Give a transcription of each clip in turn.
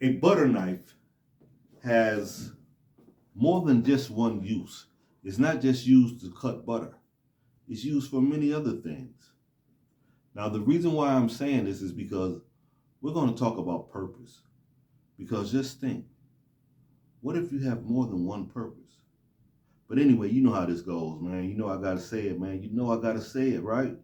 A butter knife has more than just one use. It's not just used to cut butter. It's used for many other things. Now, the reason why I'm saying this is because we're going to talk about purpose. Because just think, what if you have more than one purpose? But anyway, you know how this goes, man. You know I gotta say it, man. You know I gotta say it, right?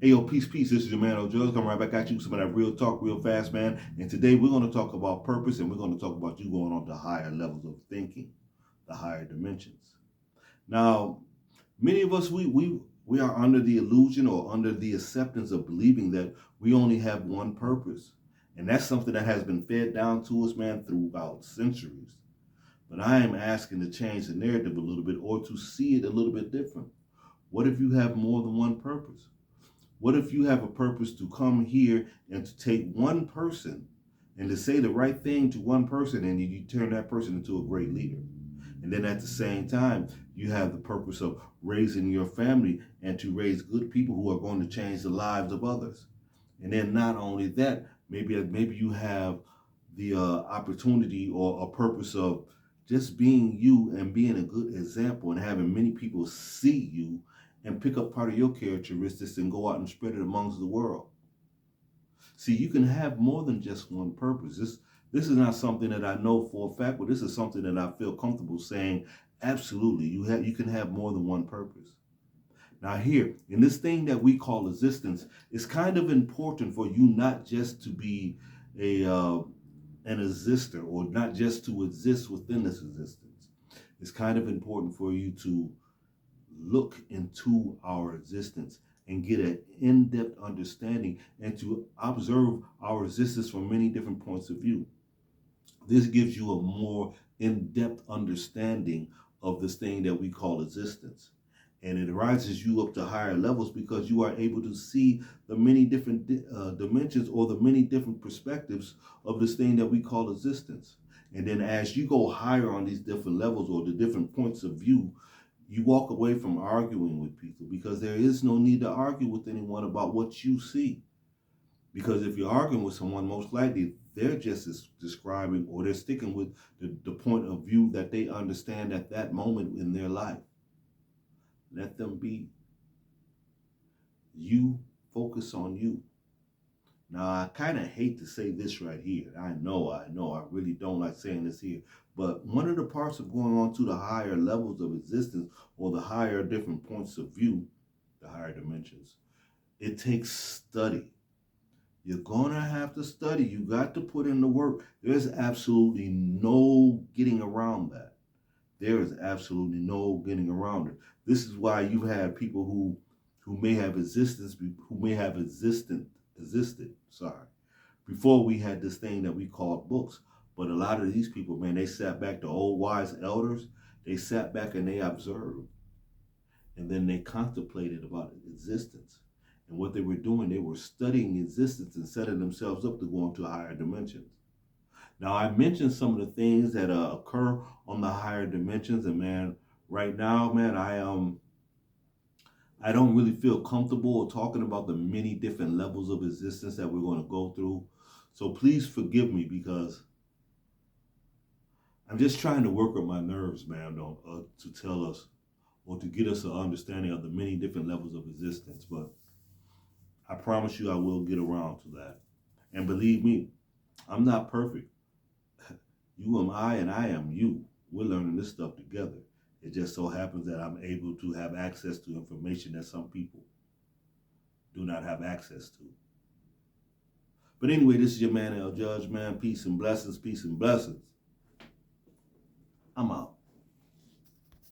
Hey, yo, peace, peace. This is your man, Judge. Coming right back at you. Some of that real talk, real fast, man. And today we're going to talk about purpose, and we're going to talk about you going on to higher levels of thinking, the higher dimensions. Now, many of us, we are under the illusion or under the acceptance of believing that we only have one purpose. And that's something that has been fed down to us, man, throughout centuries. But I am asking to change the narrative a little bit or to see it a little bit different. What if you have more than one purpose? What if you have a purpose to come here and to take one person and to say the right thing to one person, and you turn that person into a great leader? And then at the same time, you have the purpose of raising your family and to raise good people who are going to change the lives of others. And then not only that, maybe you have the opportunity or a purpose of just being you and being a good example and having many people see you and pick up part of your characteristics and go out and spread it amongst the world. See, you can have more than just one purpose. This is not something that I know for a fact, but this is something that I feel comfortable saying. Absolutely, you can have more than one purpose. Now here, in this thing that we call existence, it's kind of important for you not just to be an exister or not just to exist within this existence. It's kind of important for you to look into our existence and get an in-depth understanding and to observe our existence from many different points of view. This gives you a more in-depth understanding of this thing that we call existence. And it rises you up to higher levels because you are able to see the many different dimensions or the many different perspectives of this thing that we call existence. And then as you go higher on these different levels or the different points of view, you walk away from arguing with people because there is no need to argue with anyone about what you see. Because if you're arguing with someone, most likely they're just describing or they're sticking with the point of view that they understand at that moment in their life. Let them be. You focus on you. Now, I kind of hate to say this right here. I know, I really don't like saying this here. But one of the parts of going on to the higher levels of existence or the higher different points of view, the higher dimensions, it takes study. You're going to have to study. You got to put in the work. There's absolutely no getting around that. There is absolutely no getting around it. This is why you've had people who may have existed before we had this thing that we called books. But a lot of these people, man, they sat back, the old wise elders, they sat back and they observed. And then they contemplated about existence. And what they were doing, they were studying existence and setting themselves up to go into higher dimensions. Now, I mentioned some of the things that occur on the higher dimensions, and man, right now, man, I don't really feel comfortable talking about the many different levels of existence that we're going to go through. So please forgive me because I'm just trying to work with my nerves, man, to tell us or to get us an understanding of the many different levels of existence. But I promise you I will get around to that. And believe me, I'm not perfect. You am I and I am you. We're learning this stuff together. It just so happens that I'm able to have access to information that some people do not have access to. But anyway, this is your man, El Judge, man. Peace and blessings, peace and blessings. I'm out.